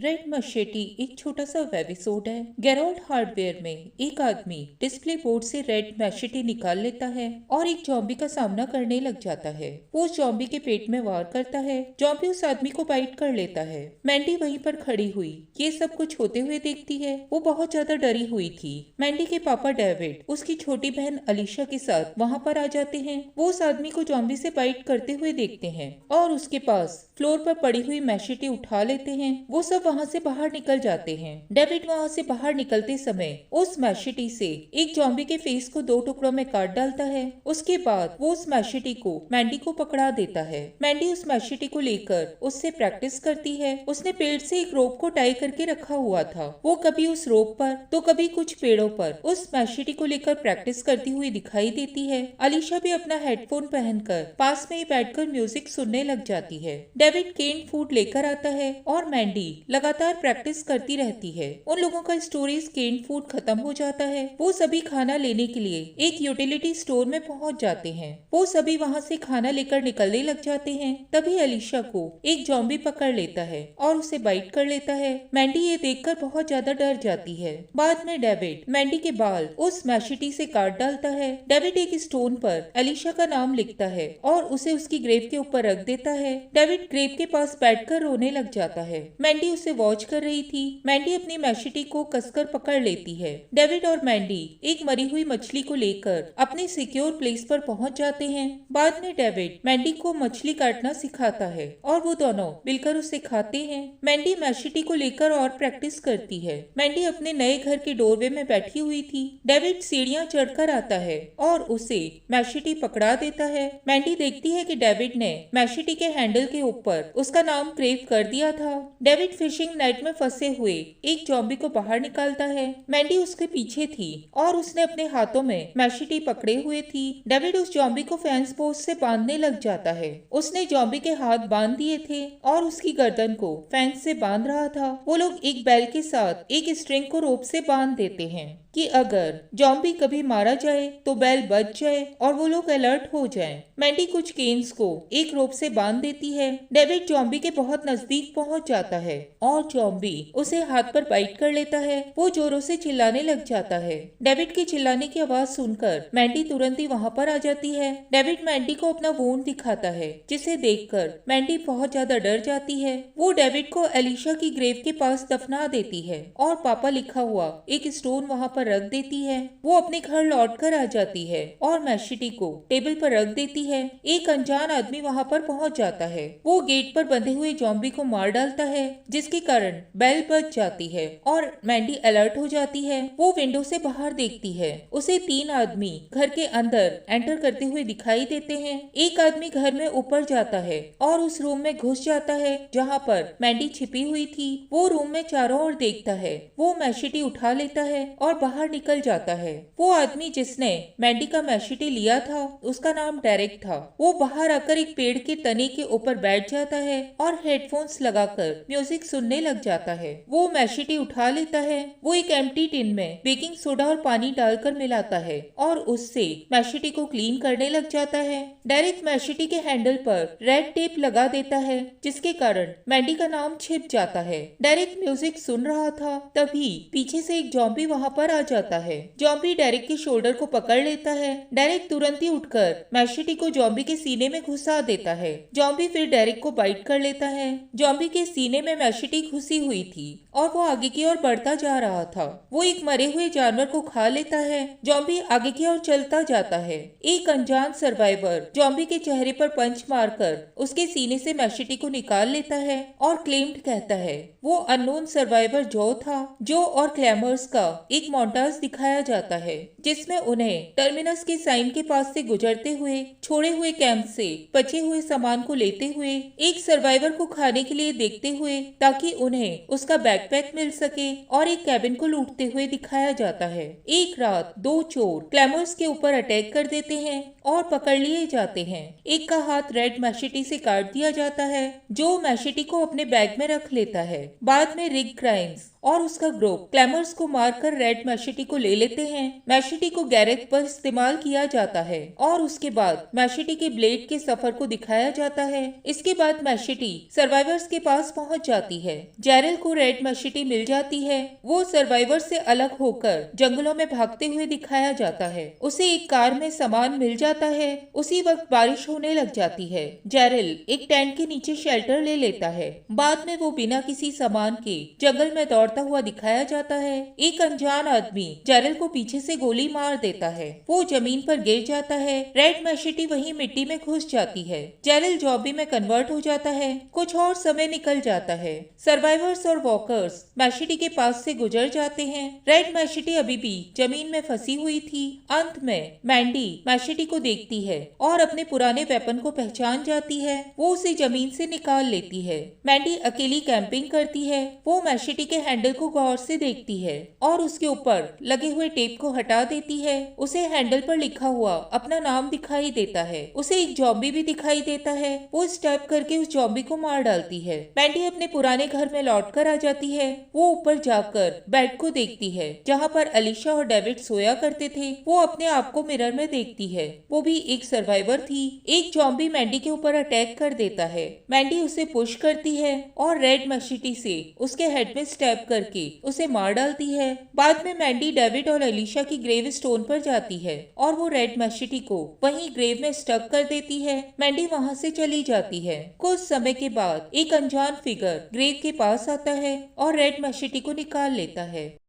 Red मशेटी एक छोटा सा वेबिसोड है। गेरोल्ड हार्डवेयर में एक आदमी डिस्प्ले बोर्ड से रेड मशेटी निकाल लेता है और एक जॉम्बी का सामना करने लग जाता है। वो उस जॉम्बी के पेट में वार करता है। जॉम्बी उस आदमी को बाइट कर लेता है। मैंडी वहीं पर खड़ी हुई ये सब कुछ होते हुए देखती है। वो बहुत ज्यादा डरी हुई थी। मैंडी के पापा डेविड उसकी छोटी बहन अलीशा के साथ वहाँ पर आ जाते हैं। वो उस आदमी को जॉम्बी से बाइट करते हुए देखते हैं और उसके पास फ्लोर पर पड़ी हुई मैशेटी उठा लेते हैं। वो सब वहाँ से बाहर निकल जाते हैं। डेविड वहाँ से बाहर निकलते समय उस मैशेटी से एक जॉम्बी के फेस को 2 टुकड़ों में काट डालता है। उसके बाद वो उस मैशेटी को मैंडी को पकड़ा देता है। मैंडी उस मैशेटी को लेकर उससे प्रैक्टिस करती है। उसने पेड़ से एक रोप को टाई करके रखा हुआ था। वो कभी उस रोप पर तो कभी कुछ पेड़ों पर उस मैशेटी को लेकर प्रैक्टिस करती हुई दिखाई देती है। अलीशा भी अपना हेडफोन पहनकर पास में ही बैठकर म्यूजिक सुनने लग जाती है। डेविड केन फूड लेकर आता है और मैंडी लगातार प्रैक्टिस करती रहती है। उन लोगों का स्टोरेज केन फूड खत्म हो जाता है। वो सभी खाना लेने के लिए एक यूटिलिटी स्टोर में पहुंच जाते हैं। वो सभी वहां से खाना लेकर निकलने लग जाते हैं। तभी अलीशा को एक जॉम्बी पकड़ लेता है और उसे बाइट कर लेता है। मैंडी ये देखकर बहुत ज्यादा डर जाती है। बाद में डेविड मैंडी के बाल उस मैशेटी से काट डालता है। डेविड एक स्टोन पर अलीशा का नाम लिखता है और उसे उसकी ग्रेव के ऊपर रख देता है। डेविड ग्रेव के पास बैठकर रोने लग जाता है। मैंडी उसे वॉच कर रही थी। मैंडी अपनी मैशेटी को कसकर पकड़ लेती है। डेविड और मैंडी एक मरी हुई मछली को लेकर अपने सिक्योर प्लेस पर पहुंच जाते हैं। बाद में डेविड मैंडी को मछली काटना सिखाता है और वो दोनों मिलकर उसे खाते हैं। मैंडी मैशेटी को लेकर और प्रैक्टिस करती है। मैंडी अपने नए घर के डोरवे में बैठी हुई थी। डेविड सीढ़ियां चढ़कर आता है और उसे मैशेटी पकड़ा देता है। मैंडी देखती है कि डेविड ने मैशेटी के हैंडल के ऊपर उसका नाम क्रेव कर दिया था। डेविड फिशिंग नेट में फंसे हुए एक जॉम्बी को बाहर निकालता है। मैंडी उसके पीछे थी और उसने अपने हाथों में मैशेटी पकड़े हुए थी। डेविड उस जॉम्बी को फेंस पोस्ट से बांधने लग जाता है। उसने जॉम्बी के हाथ बांध दिए थे और उसकी गर्दन को फेंस से बांध रहा था। वो लोग एक बेल के साथ एक स्ट्रिंग को रोप से बांध देते हैं कि अगर जॉम्बी कभी मारा जाए तो बेल बच जाए और वो लोग अलर्ट हो जाएं। मैंडी कुछ केन्स को एक रोप से बांध देती है। डेविड जॉम्बी के बहुत नजदीक पहुंच जाता है और जॉम्बी उसे हाथ पर बाइट कर लेता है। वो जोरों से चिल्लाने लग जाता है। डेविड के चिल्लाने की आवाज सुनकर मैंडी तुरंत ही वहाँ पर आ जाती है। डेविड मैंडी को अपना वुंड दिखाता है जिसे देखकर मैंडी बहुत ज्यादा डर जाती है। वो डेविड को अलीशा की ग्रेव के पास दफना देती है और पापा लिखा हुआ एक स्टोन वहाँ पर रख देती है। वो अपने घर लौट कर आ जाती है और मैशेटी को टेबल पर रख देती है। एक अनजान आदमी वहाँ पर पहुँच जाता है। वो गेट पर बंधे हुए जॉम्बी को मार डालता है जिसके कारण बेल बच जाती है और मैंडी अलर्ट हो जाती है। वो विंडो से बाहर देखती है। उसे 3 आदमी घर के अंदर एंटर करते हुए दिखाई देते हैं। एक आदमी घर में ऊपर जाता है और उस रूम में घुस जाता है जहाँ पर मैंडी छिपी हुई थी। वो रूम में चारों ओर देखता है। वो मैशेटी उठा लेता है और बाहर निकल जाता है। वो आदमी जिसने मैंडी का मैशेटी लिया था उसका नाम डेरेक था। वो बाहर आकर एक पेड़ के तने के ऊपर बैठ जाता है और हेडफोन्स लगाकर म्यूजिक सुनने लग जाता है। वो मैशेटी उठा लेता है। वो एक एम्प्टी टिन में बेकिंग सोडा और पानी डालकर मिलाता है और उससे मैशेटी को क्लीन करने लग जाता है। डेरेक मैशेटी के हैंडल पर रेड टेप लगा देता है जिसके कारण मैंडी का नाम छिप जाता है। डेरेक म्यूजिक सुन रहा था तभी पीछे से एक जॉम्बी वहाँ पर आ जाता है। जॉम्बी डेरेक के शोल्डर को पकड़ लेता है। डेरेक तुरंत ही उठकर मैशेटी को जॉम्बी के सीने में घुसा देता है। जॉम्बी फिर डेरेक को बाइट कर लेता है। जॉम्बी के सीने में मैशेटी घुसी हुई थी और वो आगे की ओर बढ़ता जा रहा था। वो एक मरे हुए जानवर को खा लेता है। जॉम्बी आगे की ओर चलता जाता है। एक अनजान सर्वाइवर जॉम्बी के चेहरे पर पंच मारकर उसके सीने से मैशेटी को निकाल लेता है और क्लेम्ड कहता है। वो अननोन सर्वाइवर जो था। जो और क्लैमर्स का एक मोन्टाज दिखाया जाता है जिसमें उन्हें टर्मिनस के साइन के पास से गुजरते हुए छोड़े हुए कैंप से बचे हुए सामान को लेते हुए एक सर्वाइवर को खाने के लिए देखते हुए ताकि उन्हें उसका बैकपैक मिल सके और एक कैबिन को लूटते हुए दिखाया जाता है। एक रात 2 चोर क्लैमर्स के ऊपर अटैक कर देते हैं और पकड़ लिए जाते हैं। एक का हाथ रेड मैशेटी से काट दिया जाता है, जो मैशेटी को अपने बैग में रख लेता है। बाद में रिक ग्राइम्स और उसका ग्रुप क्लैमर्स को मारकर रेड मैशेटी को ले लेते हैं। मैशेटी को गैरेथ पर इस्तेमाल किया जाता है और उसके बाद मैशेटी के ब्लेड के सफर को दिखाया जाता है। इसके बाद मैशेटी सर्वाइवर्स के पास पहुंच जाती है। जेरिल को रेड मैशेटी मिल जाती है। वो सर्वाइवर्स से अलग होकर जंगलों में भागते हुए दिखाया जाता है। उसे एक कार में सामान मिल जाता है। उसी वक्त बारिश होने लग जाती है। जेरिल एक टेंट के नीचे शेल्टर ले लेता है। बाद में वो बिना किसी सामान के जंगल में दौड़ता हुआ दिखाया जाता है। एक अनजान आदमी जेरिल को पीछे से गोली मार देता है। वो जमीन पर गिर जाता है। रेड मैशेटी वहीं मिट्टी में घुस जाती है। जेरिल जॉम्बी में कन्वर्ट हो जाता है। कुछ और समय निकल जाता है। सर्वाइवर्स और वॉकर्स मैशेटी के पास से गुजर जाते हैं। रेड मैशेटी अभी भी जमीन में फंसी हुई थी। अंत में मैंडी मैशेटी को देखती है और अपने पुराने वेपन को पहचान जाती है। वो उसे जमीन से निकाल लेती है। मैंडी अकेली कैंपिंग करती है। वो मैशेटी के हैंडल को गौर से देखती है और उसके ऊपर लगे हुए टेप को हटा देती है। उसे हैंडल पर लिखा हुआ अपना नाम दिखाई देता है। उसे एक जॉम्बी भी दिखाई देता है। वो स्टेप करके उस जॉम्बी को मार डालती है। मैंडी अपने पुराने घर में लौटकर आ जाती है। वो ऊपर जाकर बेड को देखती है जहाँ पर अलीशा और डेविड सोया करते थे। वो अपने आप को मिरर में देखती है। वो भी एक सर्वाइवर थी। एक जॉम्बी मैंडी के ऊपर अटैक कर देता है। मैंडी उसे पुश करती है और रेड मैशेटी से उसके हेड में स्टेप करके उसे मार डालती है। बाद में मैंडी डेविड और अलीशा की ग्रेव स्टोन पर जाती है और वो रेड मैशेटी को वहीं ग्रेव में स्टक कर देती है। मैंडी वहां से चली जाती है। कुछ समय के बाद एक अनजान फिगर ग्रेव के पास आता है और रेड मैशेटी को निकाल लेता है।